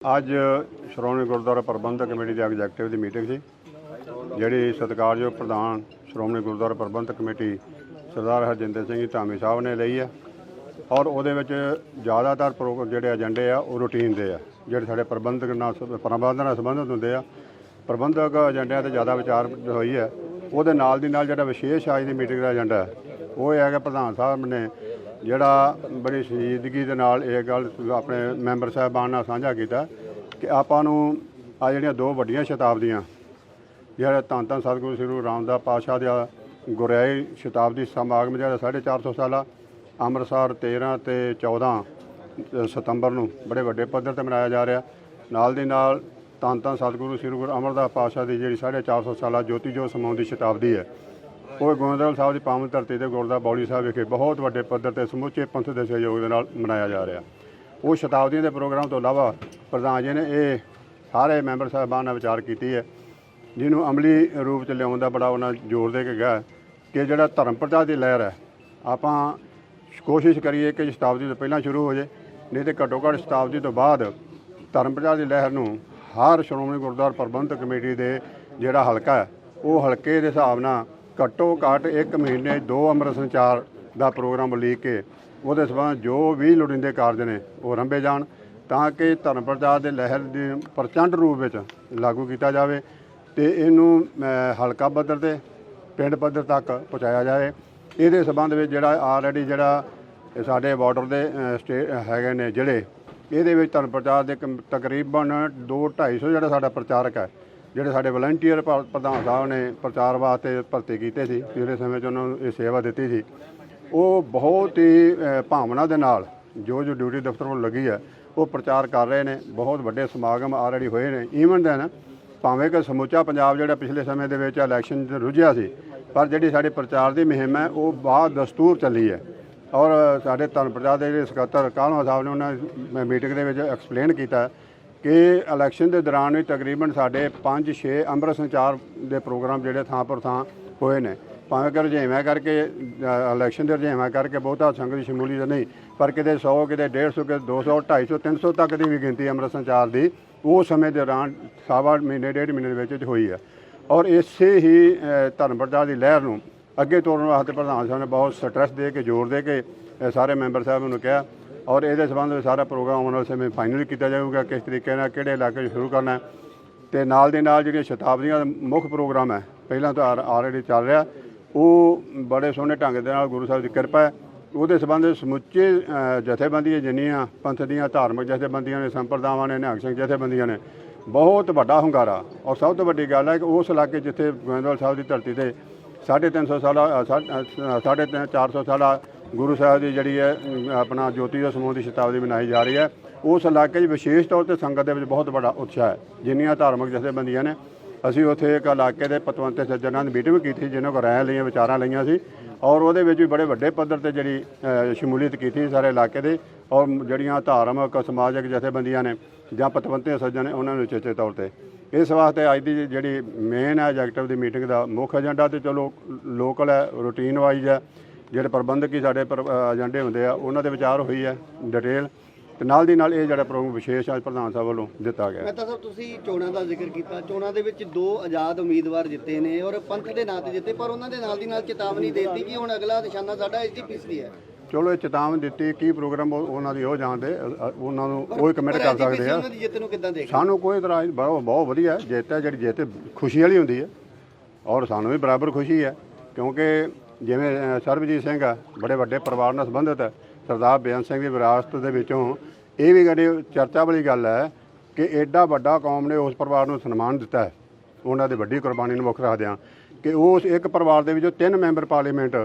ਅੱਜ ਸ਼੍ਰੋਮਣੀ ਗੁਰਦੁਆਰਾ ਪ੍ਰਬੰਧਕ ਕਮੇਟੀ ਦੀ ਐਗਜ਼ੈਕਟਿਵ ਦੀ ਮੀਟਿੰਗ ਸੀ ਜਿਹੜੀ ਸਤਿਕਾਰਯੋਗ ਪ੍ਰਧਾਨ ਸ਼੍ਰੋਮਣੀ ਗੁਰਦੁਆਰਾ ਪ੍ਰਬੰਧਕ ਕਮੇਟੀ ਸਰਦਾਰ ਹਰਜਿੰਦਰ ਸਿੰਘ ਧਾਮੀ ਸਾਹਿਬ ਨੇ ਲਈ ਹੈ ਔਰ ਉਹਦੇ ਵਿੱਚ ਜ਼ਿਆਦਾਤਰ ਜਿਹੜੇ ਏਜੰਡੇ ਆ ਉਹ ਰੂਟੀਨ ਦੇ ਆ ਜਿਹੜੇ ਸਾਡੇ ਪ੍ਰਬੰਧਨ ਨਾਲ ਸੰਬੰਧਿਤ ਹੁੰਦੇ ਆ। ਪ੍ਰਬੰਧਕ ਏਜੰਡਿਆਂ 'ਤੇ ਜ਼ਿਆਦਾ ਵਿਚਾਰ ਹੋਈ ਹੈ। ਉਹਦੇ ਨਾਲ ਦੀ ਨਾਲ ਜਿਹੜਾ ਵਿਸ਼ੇਸ਼ ਅੱਜ ਦੀ ਮੀਟਿੰਗ ਦਾ ਏਜੰਡਾ ਉਹ ਇਹ ਹੈ ਕਿ ਪ੍ਰਧਾਨ ਸਾਹਿਬ ਨੇ ਜਿਹੜਾ ਬੜੀ ਸੰਜੀਦਗੀ ਦੇ ਨਾਲ ਇਹ ਗੱਲ ਆਪਣੇ ਮੈਂਬਰ ਸਾਹਿਬਾਨ ਨਾਲ ਸਾਂਝਾ ਕੀਤਾ ਕਿ ਆਪਾਂ ਨੂੰ ਆ ਜਿਹੜੀਆਂ ਦੋ ਵੱਡੀਆਂ ਸ਼ਤਾਬਦੀਆਂ ਜਿਹੜਾ ਧੰਨ ਧੰਨ ਸਤਿਗੁਰੂ ਸ੍ਰੀ ਗੁਰੂ ਰਾਮਦਾਸ ਪਾਤਸ਼ਾਹ ਦਾ ਗੁਰਿਆਈ ਸ਼ਤਾਬਦੀ ਸਮਾਗਮ ਜਿਹੜਾ 450 ਸਾਲਾ ਅੰਮ੍ਰਿਤਸਰ 13 ਤੇ 14 ਸਤੰਬਰ ਨੂੰ ਬੜੇ ਵੱਡੇ ਪੱਧਰ 'ਤੇ ਮਨਾਇਆ ਜਾ ਰਿਹਾ। ਨਾਲ ਦੀ ਨਾਲ ਧੰਨ ਧੰਨ ਸਤਿਗੁਰੂ ਸ੍ਰੀ ਗੁਰੂ ਅਮਰਦਾਸ ਪਾਤਸ਼ਾਹ ਦੀ ਜਿਹੜੀ 450 ਸਾਲਾ ਜੋਤੀ ਜੋਤ ਸਮਾਉਣ ਦੀ ਸ਼ਤਾਬਦੀ ਹੈ ਉਹ ਗੋਇੰਦਵਾਲ ਸਾਹਿਬ ਦੀ ਪਾਵਨ ਧਰਤੀ ਤੇ ਗੁਰਦੁਆਰਾ ਬੌਲੀ ਸਾਹਿਬ ਵਿਖੇ ਬਹੁਤ ਵੱਡੇ ਪੱਧਰ ਤੇ ਸਮੁੱਚੇ ਪੰਥ ਦੇ ਸਹਿਯੋਗ ਦੇ ਨਾਲ ਮਨਾਇਆ ਜਾ ਰਿਹਾ। ਉਹ ਸ਼ਤਾਬਦੀਆਂ ਦੇ ਪ੍ਰੋਗਰਾਮ ਤੋਂ ਇਲਾਵਾ ਪ੍ਰਧਾਨ ਜੀ ਨੇ ਇਹ ਸਾਰੇ ਮੈਂਬਰ ਸਾਹਿਬਾਨ ਨਾਲ ਵਿਚਾਰ ਕੀਤੀ ਹੈ ਜਿਹਨੂੰ ਅਮਲੀ ਰੂਪ 'ਚ ਲਿਆਉਣ ਦਾ ਬੜਾ ਉਹਨਾਂ ਜ਼ੋਰ ਦੇ ਕੇ ਗਿਆ ਕਿ ਜਿਹੜਾ ਧਰਮ ਪ੍ਰਚਾਰ ਦੀ ਲਹਿਰ ਹੈ ਆਪਾਂ ਕੋਸ਼ਿਸ਼ ਕਰੀਏ ਕਿ ਸ਼ਤਾਬਦੀ ਤੋਂ ਪਹਿਲਾਂ ਸ਼ੁਰੂ ਹੋ ਜਾਏ, ਨਹੀਂ ਤਾਂ ਘੱਟੋ ਘੱਟ ਸ਼ਤਾਬਦੀ ਤੋਂ ਬਾਅਦ ਧਰਮ ਪ੍ਰਚਾਰ ਦੀ ਲਹਿਰ ਨੂੰ ਹਰ ਸ਼੍ਰੋਮਣੀ ਗੁਰਦੁਆਰਾ ਪ੍ਰਬੰਧਕ ਕਮੇਟੀ ਦੇ ਜਿਹੜਾ ਹਲਕਾ ਹੈ ਉਹ ਹਲਕੇ ਦੇ ਹਿਸਾਬ ਨਾਲ ਘੱਟੋ ਘੱਟ 1 ਮਹੀਨੇ 2 ਅੰਮ੍ਰਿਤ ਸੰਚਾਰ ਦਾ ਪ੍ਰੋਗਰਾਮ ਉਲੀਕ ਕੇ ਉਹਦੇ ਸੰਬੰਧ ਜੋ ਵੀ ਲੋੜੀਂਦੇ ਕਾਰਜ ਨੇ ਉਹ ਰੰਭੇ ਜਾਣ ਤਾਂ ਕਿ ਧਰਮ ਪ੍ਰਚਾਰ ਦੇ ਲਹਿਰ ਦੀ ਪ੍ਰਚੰਡ ਰੂਪ ਵਿੱਚ ਲਾਗੂ ਕੀਤਾ ਜਾਵੇ ਤੇ ਇਹਨੂੰ ਹਲਕਾ ਪੱਧਰ ਤੇ ਪਿੰਡ ਪੱਧਰ ਤੱਕ ਪਹੁੰਚਾਇਆ ਜਾਵੇ। ਇਹਦੇ ਸੰਬੰਧ ਵਿੱਚ ਜਿਹੜਾ ਆਲਰੇਡੀ ਜਿਹੜਾ ਸਾਡੇ ਬਾਰਡਰ ਦੇ ਹੈਗੇ ਨੇ ਜਿਹੜੇ ਇਹਦੇ ਵਿੱਚ ਧਰਮ ਪ੍ਰਚਾਰ ਦੇ ਤਕਰੀਬਨ 200-250 ਜਿਹੜਾ ਸਾਡਾ ਪ੍ਰਚਾਰਕ ਹੈ ਜਿਹੜੇ ਸਾਡੇ ਵਲੰਟੀਅਰ ਪ੍ਰਧਾਨ ਸਾਹਿਬ ਨੇ ਪ੍ਰਚਾਰ ਵਾਸਤੇ ਭਰਤੀ ਕੀਤੇ ਸੀ ਪਿਛਲੇ ਸਮੇਂ 'ਚ ਉਹਨਾਂ ਨੂੰ ਇਹ ਸੇਵਾ ਦਿੱਤੀ ਸੀ ਉਹ ਬਹੁਤ ਹੀ ਭਾਵਨਾ ਦੇ ਨਾਲ ਜੋ ਡਿਊਟੀ ਦਫ਼ਤਰ ਵੱਲੋਂ ਲੱਗੀ ਹੈ ਉਹ ਪ੍ਰਚਾਰ ਕਰ ਰਹੇ ਨੇ। ਬਹੁਤ ਵੱਡੇ ਸਮਾਗਮ ਆਲਰੇਡੀ ਹੋਏ ਨੇ। ਈਵਨ ਦੈਨ ਭਾਵੇਂ ਕਿ ਸਮੁੱਚਾ ਪੰਜਾਬ ਜਿਹੜਾ ਪਿਛਲੇ ਸਮੇਂ ਦੇ ਵਿੱਚ ਇਲੈਕਸ਼ਨ 'ਚ ਰੁੱਝਿਆ ਸੀ ਪਰ ਜਿਹੜੀ ਸਾਡੇ ਪ੍ਰਚਾਰ ਦੀ ਮੁਹਿੰਮ ਹੈ ਉਹ ਬਾਅਦ ਦਸਤੂਰ ਚੱਲੀ ਹੈ ਔਰ ਸਾਡੇ ਧਰਮ ਪ੍ਰਚਾਰ ਦੇ ਜਿਹੜੇ ਸਕੱਤਰ ਕਾਹਲਵਾਂ ਸਾਹਿਬ ਨੇ ਉਹਨਾਂ ਮੀਟਿੰਗ ਦੇ ਵਿੱਚ ਐਕਸਪਲੇਨ ਕੀਤਾ ਕਿ ਇਲੈਕਸ਼ਨ ਦੇ ਦੌਰਾਨ ਵੀ ਤਕਰੀਬਨ ਸਾਡੇ 5-6 ਅੰਮ੍ਰਿਤ ਸੰਚਾਰ ਦੇ ਪ੍ਰੋਗਰਾਮ ਜਿਹੜੇ ਥਾਂ ਪਰ ਥਾਂ ਹੋਏ ਨੇ। ਭਾਵੇਂ ਕਿ ਰੁਝੇਵਾਂ ਕਰਕੇ ਇਲੈਕਸ਼ਨ ਦੇ ਰੁਝੇਵਾਂ ਕਰਕੇ ਬਹੁਤਾ ਸੰਗਤ ਦੀ ਸ਼ਮੂਲੀਅਤ ਨਹੀਂ ਪਰ ਕਿਤੇ 100 ਕਿਤੇ 150 ਕਿਤੇ 200 250 300 ਤੱਕ ਦੀ ਵੀ ਗਿਣਤੀ ਅੰਮ੍ਰਿਤ ਸੰਚਾਰ ਦੀ ਉਹ ਸਮੇਂ ਦੌਰਾਨ ਸਵਾ ਮਹੀਨੇ 1.5 ਮਹੀਨੇ ਦੇ ਵਿੱਚ ਹੋਈ ਹੈ ਔਰ ਇਸੇ ਹੀ ਧਰਮ ਪ੍ਰਚਾਰ ਦੀ ਲਹਿਰ ਨੂੰ ਅੱਗੇ ਤੋਰਨ ਵਾਸਤੇ ਪ੍ਰਧਾਨ ਸਾਹਿਬ ਨੇ ਬਹੁਤ ਸਟਰੈਸ ਦੇ ਕੇ ਜ਼ੋਰ ਦੇ ਕੇ ਸਾਰੇ ਮੈਂਬਰ ਸਾਹਿਬ ਨੂੰ ਕਿਹਾ ਔਰ ਇਹਦੇ ਸੰਬੰਧ ਵਿੱਚ ਸਾਰਾ ਪ੍ਰੋਗਰਾਮ ਉਹਨਾਂ ਸਮੇਂ ਫਾਈਨਲ ਕੀਤਾ ਜਾਊਗਾ ਕਿਸ ਤਰੀਕੇ ਨਾਲ ਕਿਹੜੇ ਇਲਾਕੇ 'ਚ ਸ਼ੁਰੂ ਕਰਨਾ ਤੇ ਨਾਲ ਦੇ ਨਾਲ ਜਿਹੜੀਆਂ ਸ਼ਤਾਬਦੀਆਂ ਦਾ ਮੁੱਖ ਪ੍ਰੋਗਰਾਮ ਹੈ ਪਹਿਲਾਂ ਤਾਂ ਆਲਰੇਡੀ ਚੱਲ ਰਿਹਾ ਉਹ ਬੜੇ ਸੋਹਣੇ ਢੰਗ ਦੇ ਨਾਲ ਗੁਰੂ ਸਾਹਿਬ ਦੀ ਕਿਰਪਾ ਹੈ। ਉਹਦੇ ਸੰਬੰਧ ਵਿੱਚ ਸਮੁੱਚੇ ਜਥੇਬੰਦੀਆਂ ਜਿੰਨੀਆਂ ਪੰਥ ਦੀਆਂ ਧਾਰਮਿਕ ਜਥੇਬੰਦੀਆਂ ਨੇ ਸੰਪਰਦਾਵਾਂ ਨੇ ਨਿਹੰਗ ਸਿੰਘ ਜਥੇਬੰਦੀਆਂ ਨੇ ਬਹੁਤ ਵੱਡਾ ਹੁੰਗਾਰਾ ਔਰ ਸਭ ਤੋਂ ਵੱਡੀ ਗੱਲ ਹੈ ਕਿ ਉਸ ਇਲਾਕੇ ਜਿੱਥੇ ਗੋਇੰਦਵਾਲ ਸਾਹਿਬ ਦੀ ਧਰਤੀ ਤੇ 350 ਸਾਲਾ 450 ਸਾਲਾ ਗੁਰੂ ਸਾਹਿਬ ਦੀ ਜਿਹੜੀ ਹੈ ਆਪਣਾ ਜੋਤੀ ਦਾ ਸਮੂਹ ਦੀ ਸ਼ਤਾਬਦੀ ਮਨਾਈ ਜਾ ਰਹੀ ਹੈ ਉਸ ਇਲਾਕੇ 'ਚ ਵਿਸ਼ੇਸ਼ ਤੌਰ 'ਤੇ ਸੰਗਤ ਦੇ ਵਿੱਚ ਬਹੁਤ ਵੱਡਾ ਉਤਸ਼ਾਹ ਹੈ। ਜਿੰਨੀਆਂ ਧਾਰਮਿਕ ਜਥੇਬੰਦੀਆਂ ਨੇ ਅਸੀਂ ਉੱਥੇ ਇੱਕ ਇਲਾਕੇ ਦੇ ਪਤਵੰਤੇ ਸੱਜਣਾਂ ਦੀ ਮੀਟਿੰਗ ਕੀਤੀ ਜਿਹਨਾਂ ਕੋਲ ਰਾਇਆਂ ਲਈਆਂ ਵਿਚਾਰਾਂ ਲਈਆਂ ਸੀ ਔਰ ਉਹਦੇ ਵਿੱਚ ਵੀ ਬੜੇ ਵੱਡੇ ਪੱਧਰ 'ਤੇ ਜਿਹੜੀ ਸ਼ਮੂਲੀਅਤ ਕੀਤੀ ਸਾਰੇ ਇਲਾਕੇ ਦੇ ਔਰ ਜਿਹੜੀਆਂ ਧਾਰਮਿਕ ਸਮਾਜਿਕ ਜਥੇਬੰਦੀਆਂ ਨੇ ਜਾਂ ਪਤਵੰਤੇ ਸੱਜਣ ਨੇ ਉਹਨਾਂ ਨੂੰ ਉਚੇਚੇ ਤੌਰ 'ਤੇ ਇਸ ਵਾਸਤੇ ਅੱਜ ਦੀ ਜਿਹੜੀ ਮੇਨ ਐਗਜ਼ੈਕਟਿਵ ਦੀ ਮੀਟਿੰਗ ਦਾ ਮੁੱਖ ਏਜੰਡਾ ਤੇ ਚਲੋ ਲੋਕਲ ਹੈ ਰੂਟੀਨ ਵਾਈਜ਼ ਹੈ ਜਿਹੜੇ ਪ੍ਰਬੰਧਕ ਹੀ ਸਾਡੇ ਏਜੰਡੇ ਹੁੰਦੇ ਆ ਉਹਨਾਂ ਦੇ ਵਿਚਾਰ ਹੋਈ ਹੈ ਡਿਟੇਲ ਤੇ ਨਾਲ ਦੀ ਨਾਲ ਇਹ ਜਿਹੜਾ ਪ੍ਰੋਗਰਾਮ ਵਿਸ਼ੇਸ਼ ਅੱਜ ਪ੍ਰਧਾਨ ਸਾਹਿਬ ਵੱਲੋਂ ਦਿੱਤਾ ਗਿਆ। ਮਹਿਤਾ ਸਾਹਿਬ ਤੁਸੀਂ ਚੋਣਾਂ ਦਾ ਜ਼ਿਕਰ ਕੀਤਾ, ਚੋਣਾਂ ਦੇ ਵਿੱਚ 2 ਆਜ਼ਾਦ ਉਮੀਦਵਾਰ ਜਿੱਤੇ ਨੇ ਔਰ ਪੰਥ ਦੇ ਨਾਂ ਤੇ ਜਿੱਤੇ ਪਰ ਉਹਨਾਂ ਦੇ ਨਾਲ ਦੀ ਨਾਲ ਚੇਤਾਵਨੀ ਦੇ ਦਿੱਤੀ ਕਿ ਹੁਣ ਅਗਲਾ ਨਿਸ਼ਾਨਾ ਸਾਡਾ ਐਸਜੀਪੀਸੀ ਹੈ। ਚਲੋ ਇਹ ਚੇਤਾਵਨੀ ਦਿੱਤੀ ਕੀ ਪ੍ਰੋਗਰਾਮ ਉਹਨਾਂ ਦੀ ਉਹ ਜਾਣਦੇ ਉਹਨਾਂ ਨੂੰ ਉਹ ਕਮੈਂਟ ਕਰ ਸਕਦੇ ਆ। ਉਹਨਾਂ ਦੀ ਜਿੱਤ ਨੂੰ ਕਿੱਦਾਂ ਦੇਖਦੇ? ਸਾਨੂੰ ਕੋਈ ਇਤਰਾਜ਼ ਬਹੁਤ ਵਧੀਆ ਜਿੱਤ ਹੈ ਜਿਹੜੀ ਜਿੱਤ ਖੁਸ਼ੀ ਵਾਲੀ ਹੁੰਦੀ ਹੈ ਔਰ ਸਾਨੂੰ ਵੀ ਬਰਾਬਰ ਖੁਸ਼ੀ ਹੈ ਕਿਉਂਕਿ ਜਿਵੇਂ ਸਰਬਜੀਤ ਸਿੰਘ ਆ ਬੜੇ ਵੱਡੇ ਪਰਿਵਾਰ ਨਾਲ ਸੰਬੰਧਿਤ ਹੈ। ਸਰਦਾਰ ਬੇਅੰਤ ਸਿੰਘ ਦੀ ਵਿਰਾਸਤ ਦੇ ਵਿੱਚੋਂ ਇਹ ਵੀ ਗੱਡੀ ਚਰਚਾ ਵਾਲੀ ਗੱਲ ਹੈ ਕਿ ਐਡਾ ਵੱਡਾ ਕੌਮ ਨੇ ਉਸ ਪਰਿਵਾਰ ਨੂੰ ਸਨਮਾਨ ਦਿੱਤਾ ਹੈ ਉਹਨਾਂ ਦੀ ਵੱਡੀ ਕੁਰਬਾਨੀ ਨੂੰ ਮੁੱਖ ਰੱਖਦਿਆਂ ਕਿ ਉਸ ਇੱਕ ਪਰਿਵਾਰ ਦੇ ਵਿੱਚੋਂ 3 ਮੈਂਬਰ ਪਾਰਲੀਮੈਂਟ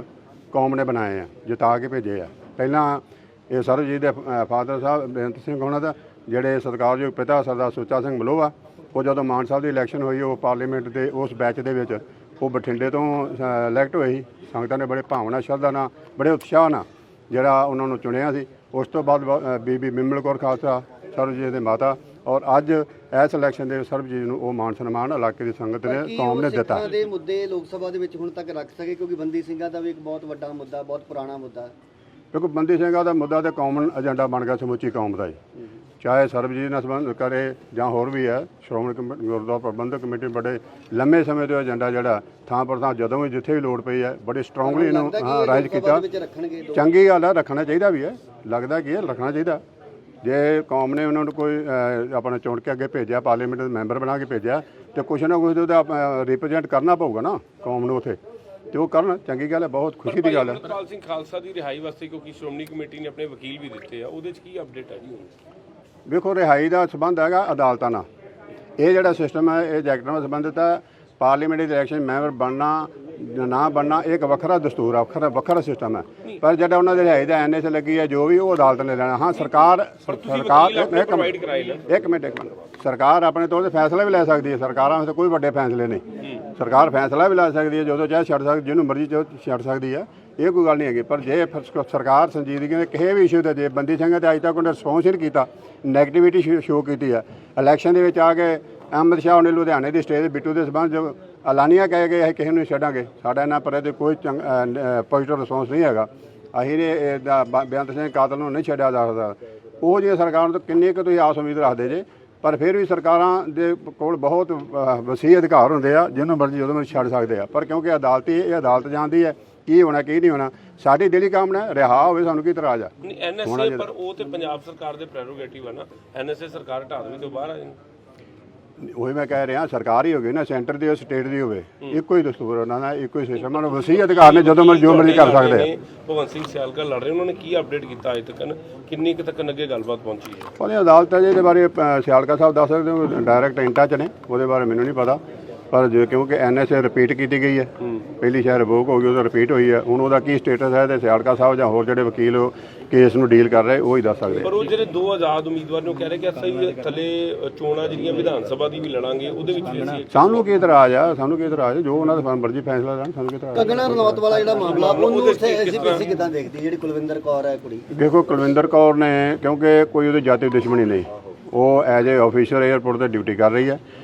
ਕੌਮ ਨੇ ਬਣਾਏ ਆ ਜਿਤਾ ਕੇ ਭੇਜੇ ਆ। ਪਹਿਲਾਂ ਇਹ ਸਰਬਜੀਤ ਦੇ ਫਾਦਰ ਸਾਹਿਬ ਬੇਅੰਤ ਸਿੰਘ ਉਹਨਾਂ ਦਾ ਜਿਹੜੇ ਸਤਿਕਾਰਯੋਗ ਪਿਤਾ ਸਰਦਾਰ ਸੁੱਚਾ ਸਿੰਘ ਮਲੋਹਾ ਉਹ ਜਦੋਂ ਮਾਨ ਸਾਹਿਬ ਦੀ ਇਲੈਕਸ਼ਨ ਹੋਈ ਉਹ ਪਾਰਲੀਮੈਂਟ ਦੇ ਉਸ ਬੈਚ ਦੇ ਵਿੱਚ ਉਹ ਬਠਿੰਡੇ ਤੋਂ ਇਲੈਕਟ ਹੋਏ ਸੀ। ਸੰਗਤਾਂ ਨੇ ਬੜੇ ਭਾਵਨਾ ਸ਼ਰਧਾ ਨਾਲ ਬੜੇ ਉਤਸ਼ਾਹ ਨਾਲ ਜਿਹੜਾ ਉਹਨਾਂ ਨੂੰ ਚੁਣਿਆ ਸੀ। ਉਸ ਤੋਂ ਬਾਅਦ ਬੀਬੀ ਬਿਮਲ ਕੌਰ ਖਾਲਸਾ ਸਰਬਜੀਤ ਦੇ ਮਾਤਾ ਔਰ ਅੱਜ ਇਸ ਇਲੈਕਸ਼ਨ ਦੇ ਸਰਬਜੀਤ ਨੂੰ ਉਹ ਮਾਨ ਸਨਮਾਨ ਇਲਾਕੇ ਦੀ ਸੰਗਤ ਨੇ ਕੌਮ ਨੇ ਦਿੱਤਾ। ਸਿੱਖਾਂ ਦੇ ਮੁੱਦੇ ਲੋਕ ਸਭਾ ਦੇ ਵਿੱਚ ਹੁਣ ਤੱਕ ਰੱਖ ਸਕੇ ਕਿਉਂਕਿ ਬੰਦੀ ਸਿੰਘਾਂ ਦਾ ਵੀ ਇੱਕ ਬਹੁਤ ਵੱਡਾ ਮੁੱਦਾ ਬਹੁਤ ਪੁਰਾਣਾ ਮੁੱਦਾ ਕਿਉਂਕਿ ਬੰਦੀ ਸਿੰਘਾਂ ਦਾ ਮੁੱਦਾ ਤੇ ਕਾਮਨ ਏਜੰਡਾ ਬਣ ਗਿਆ ਸਮੁੱਚੀ ਕੌਮ ਦਾ ਹੀ। ਚਾਹੇ ਸਰਬਜੀਤ ਨਾਲ ਸੰਬੰਧ ਕਰੇ ਜਾਂ ਹੋਰ ਵੀ ਹੈ। ਸ਼੍ਰੋਮਣੀ ਗੁਰਦੁਆਰਾ ਪ੍ਰਬੰਧਕ ਕਮੇਟੀ ਬੜੇ ਲੰਮੇ ਸਮੇਂ ਤੋਂ ਏਜੰਡਾ ਜਿਹੜਾ ਥਾਂ ਪਰ ਥਾਂ ਜਦੋਂ ਵੀ ਜਿੱਥੇ ਵੀ ਲੋੜ ਪਈ ਹੈ ਬੜੇ ਸਟਰੋਂਗਲੀ ਇਹਨੂੰ ਰਾਈਜ਼ ਕੀਤਾ। ਚੰਗੀ ਗੱਲ ਹੈ, ਰੱਖਣਾ ਚਾਹੀਦਾ ਵੀ ਹੈ। ਲੱਗਦਾ ਕੀ ਹੈ, ਰੱਖਣਾ ਚਾਹੀਦਾ। ਜੇ ਕੌਮ ਨੇ ਉਹਨਾਂ ਨੂੰ ਕੋਈ ਆਪਣਾ ਚੁਣ ਕੇ ਅੱਗੇ ਭੇਜਿਆ, ਪਾਰਲੀਮੈਂਟ ਦੇ ਮੈਂਬਰ ਬਣਾ ਕੇ ਭੇਜਿਆ, ਤੇ ਕੁਛ ਨਾ ਕੁਛ ਉਹਦਾ ਰਿਪਰੈਜ਼ੈਂਟ ਕਰਨਾ ਪਊਗਾ ਨਾ ਕੌਮ ਨੂੰ ਉੱਥੇ, ਤੇ ਉਹ ਕਰਨ। ਚੰਗੀ ਗੱਲ ਹੈ, ਬਹੁਤ ਖੁਸ਼ੀ ਦੀ ਗੱਲ ਹੈ। ਅਮਰਪਾਲ ਸਿੰਘ ਖਾਲਸਾ ਦੀ ਰਿਹਾਈ ਵਾਸਤੇ ਕਿਉਂਕਿ ਸ਼੍ਰੋਮਣੀ ਕਮੇਟੀ ਨੇ ਆਪਣੇ ਵਕੀਲ ਵੀ ਦਿੱਤੇ ਆ, ਉਹਦੇ 'ਚ ਕੀ ਅਪਡੇਟ ਹੈ ਜੀ? ਵੇਖੋ, ਰਿਹਾਈ ਦਾ ਸੰਬੰਧ ਹੈਗਾ ਅਦਾਲਤਾਂ ਨਾਲ। ਇਹ ਜਿਹੜਾ ਸਿਸਟਮ ਹੈ ਇਹ ਐਗਜ਼ੈਕਟਿਵ ਨਾਲ ਸੰਬੰਧਿਤ ਹੈ। ਪਾਰਲੀਮੈਂਟ ਦੇ ਇਲੈਕਸ਼ਨ ਮੈਂਬਰ ਬਣਨਾ ਨਾ ਬਣਨਾ ਇਹ ਇੱਕ ਵੱਖਰਾ ਦਸਤੂਰ ਆ, ਵੱਖਰਾ ਸਿਸਟਮ ਹੈ। ਪਰ ਜਿਹੜਾ ਉਹਨਾਂ ਦੇ ਰਿਹਾਈ ਦਾ NS ਲੱਗੀ ਹੈ ਜੋ ਵੀ, ਉਹ ਅਦਾਲਤ ਨੇ ਲੈਣਾ। ਹਾਂ, ਸਰਕਾਰ ਇੱਕ ਮਿੰਟ ਸਰਕਾਰ ਆਪਣੇ ਤੌਰ ਤੇ ਫੈਸਲਾ ਵੀ ਲੈ ਸਕਦੀ ਹੈ। ਸਰਕਾਰਾਂ ਵਾਸਤੇ ਕੋਈ ਵੱਡੇ ਫੈਸਲੇ ਨਹੀਂ। ਸਰਕਾਰ ਫੈਸਲਾ ਵੀ ਲੈ ਸਕਦੀ ਹੈ, ਜਦੋਂ ਚਾਹੇ ਛੱਡ ਸਕਦੀ, ਜਿਹਨੂੰ ਮਰਜ਼ੀ ਛੱਡ ਸਕਦੀ ਹੈ, ਇਹ ਕੋਈ ਗੱਲ ਨਹੀਂ ਹੈਗੀ। ਪਰ ਜੇ ਸਰਕਾਰ ਸੰਜੀਦਗੀ ਨਾਲ ਕਿਸੇ ਵੀ ਇਸ਼ੂ ਤੇ, ਜੇ ਬੰਦੀ ਸਿੰਘਾਂ ਤੇ ਅੱਜ ਤੱਕ ਉਹਨੇ ਰਿਸਪੌਂਸ ਨਹੀਂ ਕੀਤਾ, ਨੈਗੇਟਿਵਿਟੀ ਸ਼ੋਅ ਕੀਤੀ ਹੈ। ਇਲੈਕਸ਼ਨ ਦੇ ਵਿੱਚ ਆ ਕੇ ਅਹਿਮਦ ਸ਼ਾਹ ਨੇ ਲੁਧਿਆਣੇ ਦੀ ਸਟੇਜ ਬਿੱਟੂ ਦੇ ਸੰਬੰਧ ਜੋ ਐਲਾਨੀਆਂ ਕਹਿ ਗਏ ਅਸੀਂ ਕਿਸੇ ਨੂੰ ਛੱਡਾਂਗੇ, ਸਾਡਾ ਇਹਨਾਂ ਪਰੇ ਦੇ ਕੋਈ ਪੋਜ਼ੀਟਿਵ ਰਿਸਪੌਂਸ ਨਹੀਂ ਹੈਗਾ। ਅਸੀਂ ਨੇ ਬੇਅੰਤ ਸਿੰਘ ਕਾਤਲ ਨੂੰ ਨਹੀਂ ਛੱਡਿਆ ਜਾ ਸਕਦਾ। ਉਹ ਜੇ ਸਰਕਾਰ ਨੂੰ ਕਿੰਨੀ ਕੁ ਤੁਸੀਂ ਆਸ ਉਮੀਦ ਰੱਖਦੇ ਜੇ, ਪਰ ਫਿਰ ਵੀ ਸਰਕਾਰਾਂ ਦੇ ਕੋਲ ਬਹੁਤ ਵਸੀਹ ਅਧਿਕਾਰ ਹੁੰਦੇ ਆ, ਜਿਹਨੂੰ ਮਰਜ਼ੀ ਜਦੋਂ ਮਰਜ਼ੀ ਛੱਡ ਸਕਦੇ ਆ। ਪਰ ਕਿਉਂਕਿ ਅਦਾਲਤੀ ਇਹ ਅਦਾਲਤ ਜਾਣਦੀ ਹੈ ਕੀ ਹੋਣਾ ਕੀ ਨਹੀਂ ਹੋਣਾ। ਸਾਡੀ ਦਿਲੀ ਕਾਮਨਾ ਰਿਹਾ ਹੋਵੇ, ਸਾਨੂੰ ਕੀ ਇਤਰਾਜ਼ ਆ? NSA ਪਰ ਉਹ ਤੇ ਪੰਜਾਬ ਸਰਕਾਰ ਦੇ ਪ੍ਰੈਰੋਗੇਟਿਵ ਆ ਨਾ। NSA ਸਰਕਾਰ ਢਾਹ ਦੇਵੇ ਤੋਂ ਬਾਹਰ ਆ ਜਾਂਦੀ। ਉਹੀ ਮੈਂ ਕਹਿ ਰਿਹਾ, ਸਰਕਾਰ ਹੀ ਹੋਵੇ ਨਾ, ਸੈਂਟਰ ਦੀ ਸਟੇਟ ਦੀ ਹੋਵੇ, ਇੱਕੋ ਹੀ ਦਸਤੂਰ ਉਹਨਾਂ ਦਾ, ਇੱਕੋ ਹੀ ਸਿਸਟਮ। ਉਹਨਾਂ ਨੂੰ ਵਸੀਹ ਅਧਿਕਾਰ ਨੇ, ਜਦੋਂ ਮਰਜ਼ੀ ਜੋ ਮਰਜ਼ੀ ਕਰ ਸਕਦੇ ਆ। ਭਗਵੰਤ ਸਿੰਘ ਸਿਆਲਕਾ ਲੜ ਰਹੇ, ਉਹਨਾਂ ਨੇ ਕੀ ਅਪਡੇਟ ਕੀਤਾ ਅਜੇ ਤੱਕ? ਕਿੰਨੀ ਕੁ ਤੱਕ ਅੱਗੇ ਗੱਲਬਾਤ ਪਹੁੰਚੀ ਹੈ? ਉਹਨੇ ਅਦਾਲਤ ਜਿਹਦੇ ਬਾਰੇ ਸਿਆਲਕਾ ਸਾਹਿਬ ਦੱਸ ਸਕਦੇ ਹੋ, ਡਾਇਰੈਕਟ ਇਨ ਟੱਚ ਨੇ, ਉਹਦੇ ਬਾਰੇ ਮੈਨੂੰ ਨਹੀਂ ਪਤਾ। ਪਰ ਜੇ ਕਿਉਂਕਿ NSA ਰਿਪੀਟ ਕੀਤੀ ਗਈ ਹੈ, ਪਹਿਲੀ ਸ਼ਾਇਦ ਰਿਵੋਕ ਹੋ ਗਈ, ਉਹਦਾ ਰਿਪੀਟ ਹੋਈ ਹੈ। ਹੁਣ ਉਹਦਾ ਕੀ ਸਟੇਟਸ ਹੈ ਤੇ ਸਿਆਲਕਾ ਸਾਹਿਬ ਜਾਂ ਹੋਰ ਜਿਹੜੇ ਵਕੀਲ ਕੇਸ ਨੂੰ ਡੀਲ ਕਰ ਰਹੇ ਉਹ ਹੀ ਦੱਸ ਸਕਦੇ। ਪਰ ਉਹ ਜਿਹੜੇ ਦੋ ਆਜ਼ਾਦ ਉਮੀਦਵਾਰ ਨੇ ਉਹ ਕਹਿ ਰਹੇ ਕਿ ਅਸੀਂ ਥੱਲੇ ਚੋਣਾਂ ਜਿਹੜੀਆਂ ਵਿਧਾਨ ਸਭਾ ਦੀ ਵੀ ਲੜਾਂਗੇ, ਉਹਦੇ ਵਿੱਚ ਵੀ ਅਸੀਂ। ਸਾਨੂੰ ਕੀ ਇਤਰਾਜ਼ ਆ? ਸਾਨੂੰ ਕੀ ਇਤਰਾਜ਼? ਜੋ ਉਹਨਾਂ ਦਾ ਮਰਜ਼ੀ ਫੈਸਲਾ ਲੈਣ, ਸਾਨੂੰ ਕੀ ਇਤਰਾਜ਼? ਕੰਗਣਾ ਰਣੌਤ ਵਾਲਾ ਜਿਹੜਾ ਮਾਮਲਾ, ਉਹਨੂੰ ਐਸਜੀਪੀਸੀ ਕਿੱਦਾਂ ਦੇਖਦੀ, ਜਿਹੜੀ ਕੁਲਵਿੰਦਰ ਕੌਰ ਹੈ ਕੁੜੀ? ਦੇਖੋ, ਕੁਲਵਿੰਦਰ ਕੌਰ ਨੇ, ਕਿਉਂਕਿ ਕੋਈ ਉਹਦੀ ਜਾਤੀ ਦੁਸ਼ਮਣੀ ਨਹੀਂ, ਉਹ ਐਜ਼ ਏ ਆਫੀਸਰ 에ਅਰਪੋਰਟ ਤੇ ਡਿਊਟੀ ਕਰ ਰਹੀ ਹੈ।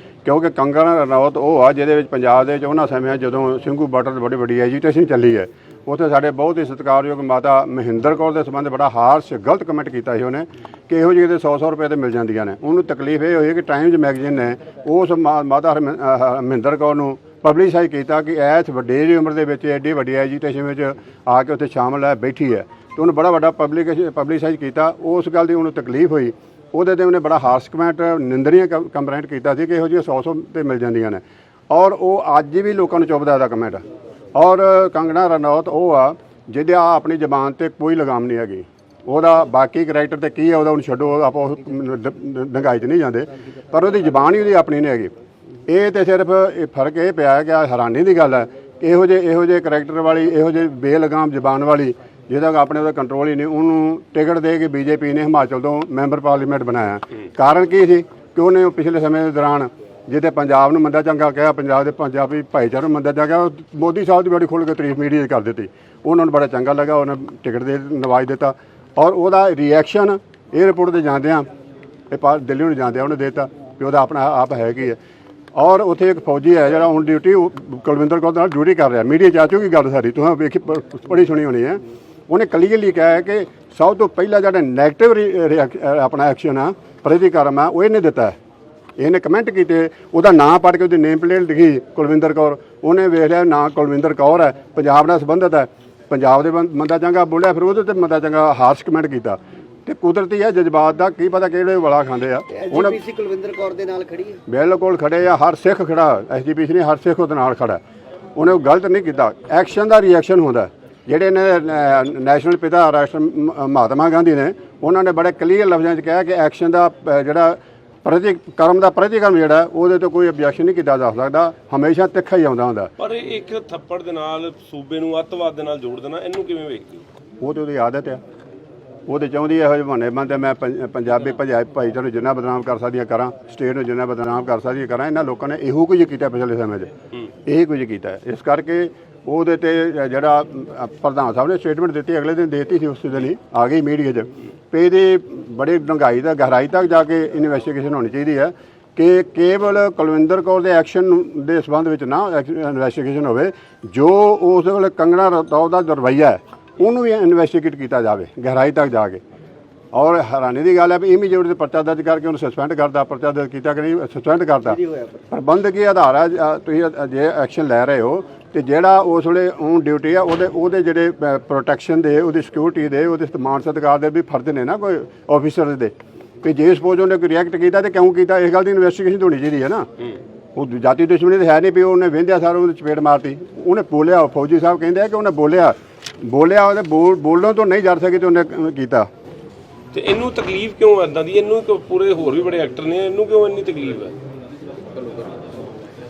ਕਿਉਂਕਿ ਕੰਗਣਾ ਰਣੌਤ ਉਹ ਆ ਜਿਹਦੇ ਵਿੱਚ ਪੰਜਾਬ ਦੇ ਵਿੱਚ ਉਹਨਾਂ ਸਮਿਆਂ ਜਦੋਂ ਸਿੰਘੂ ਬਾਰਡਰ ਬੜੀ ਵੱਡੀ ਐਜੀਟੇਸ਼ਨ ਚੱਲੀ ਹੈ, ਉੱਥੇ ਸਾਡੇ ਬਹੁਤ ਹੀ ਸਤਿਕਾਰਯੋਗ ਮਾਤਾ ਮਹਿੰਦਰ ਕੌਰ ਦੇ ਸੰਬੰਧ ਬੜਾ ਹਾਰਸ਼ ਗਲਤ ਕਮੈਂਟ ਕੀਤਾ ਸੀ ਉਹਨੇ, ਕਿ ਇਹੋ ਜਿਹੇ 100 ਰੁਪਏ ਤੇ ਮਿਲ ਜਾਂਦੀਆਂ ਨੇ। ਉਹਨੂੰ ਤਕਲੀਫ ਇਹ ਹੋਈ ਕਿ ਟਾਈਮਜ਼ ਮੈਗਜ਼ੀਨ ਨੇ ਉਸ ਮਾਤਾ ਮਹਿੰਦਰ ਕੌਰ ਨੂੰ ਪਬਲਿਸਾਈਜ਼ ਕੀਤਾ ਕਿ ਐਸ ਵੱਡੇ ਦੀ ਉਮਰ ਦੇ ਵਿੱਚ ਐਡੀ ਵੱਡੀ ਐਜੀਟੇਸ਼ਨ ਵਿੱਚ ਆ ਕੇ ਉੱਥੇ ਸ਼ਾਮਲ ਹੈ, ਬੈਠੀ ਹੈ, ਤੇ ਉਹਨੂੰ ਬੜਾ ਵੱਡਾ ਪਬਲਿਸਾਈਜ਼ ਕੀਤਾ। ਉਸ ਗੱਲ ਦੀ ਉਹਨੂੰ ਤਕਲੀਫ ਹੋਈ, ਉਹਦੇ ਤੇ ਉਹਨੇ ਬੜਾ ਹਾਰਸ਼ ਕਮੈਂਟ, ਨਿੰਦਣੀय ਕੰਪਲੇਂਟ ਕੀਤਾ ਸੀ ਕਿ ਇਹੋ ਜਿਹੇ 100 ਤੇ ਮਿਲ ਜਾਂਦੀਆਂ ਨੇ। ਔਰ ਉਹ ਅੱਜ ਵੀ ਲੋਕਾਂ ਨੂੰ ਚੁੱਭਦਾ ਇਹਦਾ ਕਮੈਂਟ। ਔਰ ਕੰਗਣਾ ਰਣੌਤ ਉਹ ਆ ਜਿਹਦੇ ਆਪਣੀ ਜ਼ਬਾਨ ਤੇ ਕੋਈ ਲਗਾਮ ਨਹੀਂ ਹੈਗੀ। ਉਹਦਾ ਬਾਕੀ ਕਰੈਕਟਰ ਤੇ ਕੀ ਹੈ ਉਹਦਾ ਉਹਨੂੰ ਛੱਡੋ, ਆਪਾਂ ਡੰਗਾਈ 'ਚ ਨਹੀਂ ਜਾਂਦੇ, ਪਰ ਉਹਦੀ ਜ਼ਬਾਨ ਹੀ ਉਹਦੀ ਆਪਣੀ ਨਹੀਂ ਹੈਗੀ। ਇਹ ਤੇ ਸਿਰਫ ਫਰਕ ਇਹ ਪਿਆ ਕਿ ਹੈਰਾਨੀ ਦੀ ਗੱਲ ਹੈ ਕਿ ਇਹੋ ਜਿਹੇ ਕਰੈਕਟਰ ਵਾਲੀ, ਇਹੋ ਜਿਹੇ ਬੇਲਗਾਮ ਜ਼ਬਾਨ ਵਾਲੀ, ਜਿਹਦਾ ਆਪਣੇ ਉਹਦਾ ਕੰਟਰੋਲ ਹੀ ਨਹੀਂ, ਉਹਨੂੰ ਟਿਕਟ ਦੇ ਕੇ BJP ਨੇ ਹਿਮਾਚਲ ਤੋਂ ਮੈਂਬਰ ਪਾਰਲੀਮੈਂਟ ਬਣਾਇਆ। ਕਾਰਨ ਕੀ ਸੀ ਕਿ ਉਹਨੇ ਪਿਛਲੇ ਸਮੇਂ ਦੇ ਦੌਰਾਨ ਜਿਹਦੇ ਪੰਜਾਬ ਨੂੰ ਮੰਦਾ ਚੰਗਾ ਕਿਹਾ, ਪੰਜਾਬ ਦੇ ਪੰਜਾਬੀ ਭਾਈਚਾਰੇ ਨੂੰ ਮੰਦਾ ਚੰਗਾ, ਮੋਦੀ ਸਾਹਿਬ ਦੀ ਬੜੀ ਖੁੱਲ੍ਹ ਕੇ ਤਾਰੀਫ ਮੀਡੀਆ 'ਚ ਕਰ ਦਿੱਤੀ। ਉਹਨਾਂ ਨੂੰ ਬੜਾ ਚੰਗਾ ਲੱਗਾ, ਉਹਨੇ ਟਿਕਟ ਦੇ ਨਵਾਜ ਦਿੱਤਾ। ਔਰ ਉਹਦਾ ਰਿਐਕਸ਼ਨ 에ਅਰਪੋਰਟ ਤੇ ਜਾਂਦਿਆਂ, ਇਹ ਦਿੱਲੀ ਨੂੰ ਜਾਂਦਿਆਂ ਉਹਨੇ ਦੇ ਦਿੱਤਾ ਕਿ ਉਹਦਾ ਆਪਣਾ ਆਪ ਹੈ ਕੀ ਹੈ। ਔਰ ਉੱਥੇ ਇੱਕ ਫੌਜੀ ਹੈ ਜਿਹੜਾ ਹੁਣ ਡਿਊਟੀ ਕੁਲਵਿੰਦਰ ਕੌਰ ਨਾਲ ਡਿਊਟੀ ਕਰ ਰਿਹਾ, ਮੀਡੀਆ 'ਚ ਆ ਚੁੱਕੀ ਗੱਲ ਸਾਰੀ, ਤੁਸੀਂ ਵੇਖੀ ਪੜ੍ਹੀ ਸੁਣੀ ਹੋਣੀ ਹੈ। ਉਹਨੇ ਕਲੀਅਰਲੀ ਕਿਹਾ ਹੈ ਕਿ ਸਭ ਤੋਂ ਪਹਿਲਾਂ ਜਿਹੜਾ ਨੈਗੇਟਿਵ ਆਪਣਾ ਐਕਸ਼ਨ ਆ, ਪ੍ਰਤੀਕਰਮ ਆ, ਉਹ ਇਹਨੇ ਦਿੱਤਾ ਹੈ। ਇਹਨੇ ਕਮੈਂਟ ਕੀਤੇ, ਉਹਦਾ ਨਾਂ ਪੜ੍ਹ ਕੇ ਉਹਦੀ ਨੇਮ ਪਲੇਟ ਲਿਖੀ ਕੁਲਵਿੰਦਰ ਕੌਰ, ਉਹਨੇ ਵੇਖ ਲਿਆ ਨਾਂ ਕੁਲਵਿੰਦਰ ਕੌਰ ਹੈ, ਪੰਜਾਬ ਨਾਲ ਸੰਬੰਧਿਤ ਹੈ, ਪੰਜਾਬ ਦੇ ਮੰਦਾ ਚੰਗਾ ਬੋਲਿਆ, ਫਿਰ ਉਹਦੇ ਤੇ ਮੰਦਾ ਚੰਗਾ ਹਾਰਸ਼ ਕਮੈਂਟ ਕੀਤਾ। ਤੇ ਕੁਦਰਤੀ ਹੈ ਜਜ਼ਬਾਤ ਦਾ, ਕੀ ਪਤਾ ਕਿਹੜੇ ਵਾਲਾ ਖਾਂਦੇ ਆ। ਹੁਣ ਐਸਜੀਪੀਸੀ ਕੁਲਵਿੰਦਰ ਕੌਰ ਦੇ ਨਾਲ ਖੜੀ ਹੈ, ਬਿਲਕੁਲ ਖੜੇ ਆ, ਹਰ ਸਿੱਖ ਖੜਾ, SGPC ਨੇ ਹਰ ਸਿੱਖ ਉਹਦੇ ਨਾਲ ਖੜਾ। ਉਹਨੇ ਉਹ ਗਲਤ ਨਹੀਂ ਕੀਤਾ। ਐਕਸ਼ਨ ਦਾ ਰਿਐਕਸ਼ਨ ਹੁੰਦਾ। ਜਿਹੜੇ ਨੇ ਨੈਸ਼ਨਲ ਪਿਤਾ ਰਾਸ਼ਟਰ ਮਹਾਤਮਾ ਗਾਂਧੀ ਨੇ, ਉਹਨਾਂ ਨੇ ਬੜੇ ਕਲੀਅਰ ਲਫ਼ਜ਼ਾਂ 'ਚ ਕਿਹਾ ਕਿ ਐਕਸ਼ਨ ਦਾ ਜਿਹੜਾ ਪ੍ਰਤੀਕਰਮ ਜਿਹੜਾ ਉਹਦੇ ਤੋਂ ਕੋਈ ਆਬਜੈਕਸ਼ਨ ਨਹੀਂ ਕੀਤਾ ਜਾ ਸਕਦਾ, ਹਮੇਸ਼ਾ ਤਿੱਖਾ ਹੀ ਆਉਂਦਾ ਹੁੰਦਾ। ਪਰ ਇੱਕ ਥੱਪੜ ਦੇ ਨਾਲ ਸੂਬੇ ਨੂੰ ਅੱਤਵਾਦ ਦੇ ਨਾਲ ਜੋੜ ਦੇਣਾ, ਇਹਨੂੰ ਕਿਵੇਂ ਵੇਖਦੇ? ਉਹ ਤੇ ਉਹਦੀ ਆਦਤ ਆ, ਉਹਦੇ ਚਾਹੁੰਦੀ ਇਹੋ ਜਿਹੇ ਬਹਾਨੇ ਬੰਦੇ ਮੈਂ ਪੰਜਾਬੀ ਭਾਈਚਾਰੇ ਨੂੰ ਜਿੰਨਾ ਬਦਨਾਮ ਕਰ ਸਕਦੀ ਕਰਾਂ, ਸਟੇਟ ਨੂੰ ਜਿੰਨਾ ਬਦਨਾਮ ਕਰ ਸਕਦੀ ਕਰਾਂ। ਇਹਨਾਂ ਲੋਕਾਂ ਨੇ ਇਹੋ ਕੁਝ ਕੀਤਾ ਪਿਛਲੇ ਸਮੇਂ 'ਚ, ਇਹੀ ਕੁਝ ਕੀਤਾ। ਇਸ ਕਰਕੇ ਉਹਦੇ ਤੇ ਜਿਹੜਾ ਪ੍ਰਧਾਨ ਸਾਹਿਬ ਨੇ ਸਟੇਟਮੈਂਟ ਦਿੱਤੀ, ਅਗਲੇ ਦਿਨ ਦੇਤੀ ਸੀ, ਉਸ ਦਿਨ ਹੀ ਆ ਗਈ ਮੀਡੀਆ 'ਚ। ਤੇ ਇਹਦੀ ਬੜੀ ਡੂੰਘਾਈ ਦਾ ਗਹਿਰਾਈ ਤੱਕ ਜਾ ਕੇ ਇਨਵੈਸਟੀਗੇਸ਼ਨ ਹੋਣੀ ਚਾਹੀਦੀ ਹੈ ਕਿ ਕੇਵਲ ਕੁਲਵਿੰਦਰ ਕੌਰ ਦੇ ਐਕਸ਼ਨ ਦੇ ਸੰਬੰਧ ਵਿੱਚ ਨਾ ਇਨਵੈਸਟੀਗੇਸ਼ਨ ਹੋਵੇ, ਜੋ ਉਸ ਵੇਲੇ ਕੰਗਣਾ ਰਣੌਤ ਦਾ ਰਵੱਈਆ ਹੈ ਉਹਨੂੰ ਵੀ ਇਨਵੈਸਟੀਗੇਟ ਕੀਤਾ ਜਾਵੇ ਗਹਿਰਾਈ ਤੱਕ ਜਾ ਕੇ। ਔਰ ਹੈਰਾਨੀ ਦੀ ਗੱਲ ਹੈ ਵੀ ਇਮੀਡੀਏਟ ਤੇ ਪਰਚਾ ਦਰਜ ਕਰਕੇ ਉਹਨੂੰ ਸਸਪੈਂਡ ਕਰਦਾ, ਪਰਚਾ ਦਰਜ ਕੀਤਾ ਕਿ ਨਹੀਂ, ਸਸਪੈਂਡ ਕਰਦਾ। ਪ੍ਰਬੰਧਕੀ ਆਧਾਰ ਹੈ, ਤੁਸੀਂ ਜੇ ਐਕਸ਼ਨ ਲੈ ਰਹੇ ਹੋ ਤੇ ਜਿਹੜਾ ਉਸ ਵੇਲੇ ਔਨ ਡਿਊਟੀ ਆ ਉਹਦੇ ਜਿਹੜੇ ਪ੍ਰੋਟੈਕਸ਼ਨ ਦੇ, ਉਹਦੀ ਸਿਕਿਉਰਿਟੀ ਦੇ, ਉਹਦੇ ਸਮਾਨ ਸਤਿਕਾਰ ਦੇ ਵੀ ਫਰਜ਼ ਨੇ ਨਾ ਕੋਈ ਆਫੀਸਰ ਦੇ, ਕਿ ਜੇ ਸਪੋਜ਼ ਉਹਨੇ ਕੋਈ ਰਿਐਕਟ ਕੀਤਾ ਤੇ ਕਿਉਂ ਕੀਤਾ, ਇਸ ਗੱਲ ਦੀ ਇਨਵੈਸਟੀਗੇਸ਼ਨ ਹੋਣੀ ਚਾਹੀਦੀ ਹੈ ਨਾ। ਉਹ ਜਾਤੀ ਦੁਸ਼ਮਣੀ ਤਾਂ ਹੈ ਨਹੀਂ ਵੀ ਉਹਨੇ ਵਹਿੰਦਿਆ ਸਾਰ ਉਹਦੇ ਚਪੇੜ ਮਾਰਤੀ, ਉਹਨੇ ਬੋਲਿਆ। ਫੌਜੀ ਸਾਹਿਬ ਕਹਿੰਦੇ ਆ ਕਿ ਉਹਨੇ ਬੋਲਿਆ ਉਹਦੇ ਬੋਲਣ ਤੋਂ ਨਹੀਂ ਜਰ ਸਕੇ ਤੇ ਉਹਨੇ ਕੀਤਾ। ਤੇ ਇਹਨੂੰ ਤਕਲੀਫ ਕਿਉਂ ਇਦਾਂ ਦੀ? ਇਹਨੂੰ ਪੂਰੇ ਹੋਰ ਵੀ ਬੜੇ ਐਕਟਰ ਨੇ, ਇਹਨੂੰ ਕਿਉਂ ਇੰਨੀ ਤਕਲੀਫ ਹੈ?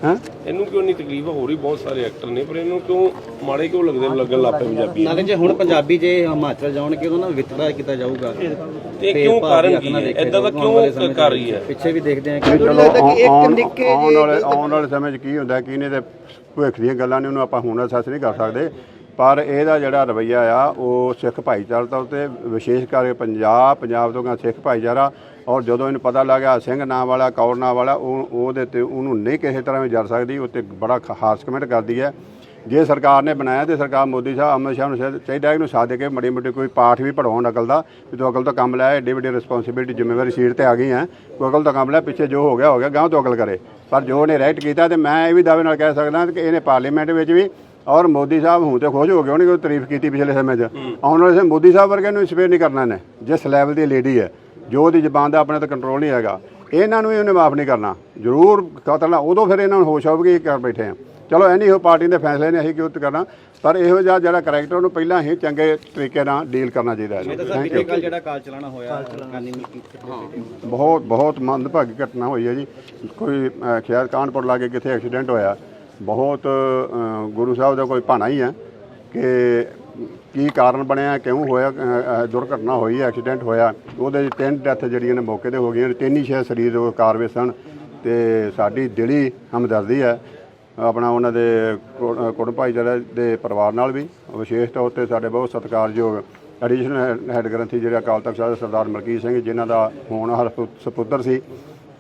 ਹੈਂ ਇਹਨੂੰ ਕਿਉਂ ਨਹੀਂ ਤਕਲੀਫ ਹੈ? ਹੋਰ ਵੀ ਬਹੁਤ ਸਾਰੇ ਐਕਟਰ ਨੇ, ਪਰ ਇਹਨੂੰ ਕਿਉਂ ਮਾੜੇ ਕਿਉਂ ਲੱਗਣ ਲੱਗ ਪਏ ਪੰਜਾਬੀ? ਨਾਲੇ ਜੇ ਹੁਣ ਪੰਜਾਬੀ ਜੇ ਹਿਮਾਚਲ ਜਾਣਗੇ ਉਹਨਾਂ ਨੂੰ ਵਿਤਕਰਾ ਕੀਤਾ ਜਾਊਗਾ ਤੇ ਕਿਉਂ ਕਾਰਨ ਕੀ ਹੈ ਇਦਾਂ ਦਾ, ਕਿਉਂ ਕਰ ਰਹੀ ਹੈ? ਪਿੱਛੇ ਵੀ ਦੇਖਦੇ ਆ ਕਿ ਆਉਣ ਵਾਲੇ ਸਮੇਂ 'ਚ ਕੀ ਹੁੰਦਾ ਕੀ ਨਹੀਂ, ਤੇ ਭਵਿੱਖ ਦੀਆਂ ਗੱਲਾਂ ਨੇ, ਉਹਨੂੰ ਆਪਾਂ ਹੁਣ ਅਸੈਸ ਨਹੀਂ ਕਰ ਸਕਦੇ। ਪਰ ਇਹਦਾ ਜਿਹੜਾ ਰਵੱਈਆ ਆ ਉਹ ਸਿੱਖ ਭਾਈਚਾਰਾ ਉੱਤੇ, ਵਿਸ਼ੇਸ਼ ਕਰਕੇ ਪੰਜਾਬ ਤੋਂ ਸਿੱਖ ਭਾਈਚਾਰਾ, ਔਰ ਜਦੋਂ ਇਹਨੂੰ ਪਤਾ ਲੱਗਾ ਸਿੰਘ ਨਾਂ ਵਾਲਾ, ਕੌਰ ਨਾਂ ਵਾਲਾ, ਉਹਦੇ ਤੇ ਉਹਨੂੰ ਨਹੀਂ ਕਿਸੇ ਤਰ੍ਹਾਂ ਵੀ ਜਰ ਸਕਦੀ, ਉੱਤੇ ਬੜਾ ਹਾਰਸ਼ ਕਮੈਂਟ ਕਰਦੀ ਹੈ। ਜੇ ਸਰਕਾਰ ਨੇ ਬਣਾਇਆ ਤੇ ਸਰਕਾਰ ਮੋਦੀ ਸਾਹਿਬ, ਅਮਿਤ ਸ਼ਾਹ ਨੂੰ ਚਾਹੀਦਾ ਇਹਨੂੰ ਸਾਧ ਕੇ ਮਾੜੀ ਮੋਟੀ ਕੋਈ ਪਾਠ ਵੀ ਪੜਾਉਣ ਅਕਲ ਦਾ, ਵੀ ਤੂੰ ਅਕਲ ਤੋਂ ਕੰਮ ਲੈ, ਏਡੀ ਵੱਡੀ ਰਿਸਪੌਂਸਿਬਿਲਿਟੀ ਜ਼ਿੰਮੇਵਾਰੀ ਸੀਟ ਤੇ ਆ ਗਈ ਹੈ, ਕੋਈ ਅਕਲ ਤੋਂ ਕੰਮ ਲੈ, ਪਿੱਛੇ ਜੋ ਹੋ ਗਿਆ ਗਾਂਹ ਤੋਂ ਅਕਲ ਕਰੇ। ਪਰ ਜੋ ਉਹਨੇ ਰਾਈਟ ਕੀਤਾ, ਤੇ ਮੈਂ ਇਹ ਵੀ ਦਾਅਵੇ ਨਾਲ ਕਹਿ ਸਕਦਾ ਕਿ ਇਹਨੇ ਪਾਰਲੀਮੈਂਟ ਵਿੱਚ ਵੀ, ਔਰ ਮੋਦੀ ਸਾਹਿਬ ਹੁਣ ਤੇ ਖੁਸ਼ ਹੋ ਗਏ, ਉਹਨੇ ਕੋਈ ਤਾਰੀਫ ਕੀਤੀ ਪਿਛਲੇ ਸਮੇਂ 'ਚ, ਆਉਣ ਵਾਲੇ ਸਮੇਂ ਮੋਦੀ ਸਾਹਿਬ ਵਰਗੇ ਨੂੰ ਇੰਸਪਾਇਰ ਨਹੀਂ ਕਰਨਾ ਇਹਨੇ। ਜਿਸ ਲੈਵਲ ਦੀ ਲੇਡੀ ਹੈ, ਜੋ ਉਹਦੀ ਜ਼ਬਾਨ ਦਾ ਆਪਣੇ ਤੇ ਕੰਟਰੋਲ ਨਹੀਂ ਹੈਗਾ, ਇਹਨਾਂ ਨੂੰ ਵੀ ਉਹਨੇ ਮਾਫ ਨਹੀਂ ਕਰਨਾ। ਜ਼ਰੂਰ ਕਤਲ ਉਦੋਂ ਫਿਰ ਇਹਨਾਂ ਨੂੰ ਹੋਸ਼ ਆਊਗੀ ਕਰ ਬੈਠੇ ਆ। ਚਲੋ ਐਨੀ ਹੋ ਪਾਰਟੀ ਦੇ ਫੈਸਲੇ ਨੇ, ਅਸੀਂ ਕਿਉਂ ਕਰਨਾ, ਪਰ ਇਹੋ ਜਿਹਾ ਜਿਹੜਾ ਕਰੈਕਟਰ ਉਹਨੂੰ ਪਹਿਲਾਂ ਹੀ ਚੰਗੇ ਤਰੀਕੇ ਨਾਲ ਡੀਲ ਕਰਨਾ ਚਾਹੀਦਾ ਹੈ। ਜਿਹੜਾ ਕਾਲ ਚਲਾਣਾ ਹੋਇਆ, ਬਹੁਤ ਮੰਦਭਾਗੀ ਘਟਨਾ ਹੋਈ ਹੈ ਜੀ। ਕੋਈ ਖੈਰ ਕਾਨਪੁਰ ਲਾਗੇ ਕਿੱਥੇ ਐਕਸੀਡੈਂਟ ਹੋਇਆ, ਬਹੁਤ ਗੁਰੂ ਸਾਹਿਬ ਦਾ ਕੋਈ ਭਾਣਾ ਹੀ ਹੈ ਕਿ ਕੀ ਕਾਰਨ ਬਣਿਆ, ਕਿਉਂ ਹੋਇਆ, ਦੁਰਘਟਨਾ ਹੋਈ, ਐਕਸੀਡੈਂਟ ਹੋਇਆ, ਉਹਦੇ 'ਚ 3 ਡੈਥ ਜਿਹੜੀਆਂ ਨੇ ਮੌਕੇ 'ਤੇ ਹੋ ਗਈਆਂ, 3 ਹੀ ਸ਼ਾਇਦ ਸਰੀਰ ਉਹ ਕਾਰ ਵਿੱਚ ਸਨ। ਤੇ ਸਾਡੀ ਦਿਲੀ ਹਮਦਰਦੀ ਹੈ ਆਪਣਾ ਉਹਨਾਂ ਦੇ ਕੁੜਮ ਭਾਈਚਾਰੇ ਦੇ ਪਰਿਵਾਰ ਨਾਲ ਵੀ, ਵਿਸ਼ੇਸ਼ ਤੌਰ 'ਤੇ ਸਾਡੇ ਬਹੁਤ ਸਤਿਕਾਰਯੋਗ ਐਡੀਸ਼ਨਲ ਹੈੱਡ ਗ੍ਰੰਥੀ ਜਿਹੜੇ ਅਕਾਲ ਤਖ਼ਤ ਸਾਹਿਬ ਸਰਦਾਰ ਮਲਕੀਤ ਸਿੰਘ, ਜਿਨ੍ਹਾਂ ਦਾ ਹੋਣਹਾਰ ਸਪੁੱਤਰ ਸੀ,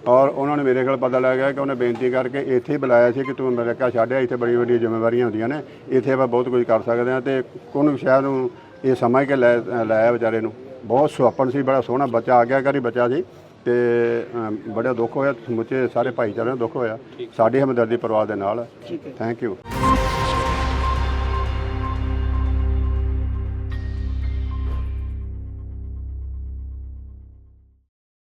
ਔਰ ਉਹਨਾਂ ਨੇ ਮੇਰੇ ਕੋਲ ਪਤਾ ਲੱਗਿਆ ਕਿ ਉਹਨੇ ਬੇਨਤੀ ਕਰਕੇ ਇੱਥੇ ਹੀ ਬੁਲਾਇਆ ਸੀ ਕਿ ਤੂੰ ਅਮਰੀਕਾ ਛੱਡਿਆ, ਇੱਥੇ ਬੜੀਆਂ ਵੱਡੀਆਂ ਜ਼ਿੰਮੇਵਾਰੀਆਂ ਹੁੰਦੀਆਂ ਨੇ, ਇੱਥੇ ਆਪਾਂ ਬਹੁਤ ਕੁਝ ਕਰ ਸਕਦੇ ਹਾਂ। ਤੇ ਉਹਨੂੰ ਸ਼ਾਇਦ ਨੂੰ ਇਹ ਸਮਝ ਕੇ ਲਾਇਆ ਵਿਚਾਰੇ ਨੂੰ। ਬਹੁਤ ਸੁਹੱਪਣ ਸੀ, ਬੜਾ ਸੋਹਣਾ ਬੱਚਾ, ਆਗਿਆਕਾਰੀ ਬੱਚਾ ਸੀ, ਤੇ ਬੜਾ ਦੁੱਖ ਹੋਇਆ, ਸਮੁੱਚੇ ਸਾਰੇ ਭਾਈਚਾਰੇ ਨੂੰ ਦੁੱਖ ਹੋਇਆ। ਸਾਡੀ ਹਮਦਰਦੀ ਪਰਿਵਾਰ ਦੇ ਨਾਲ। Thank you.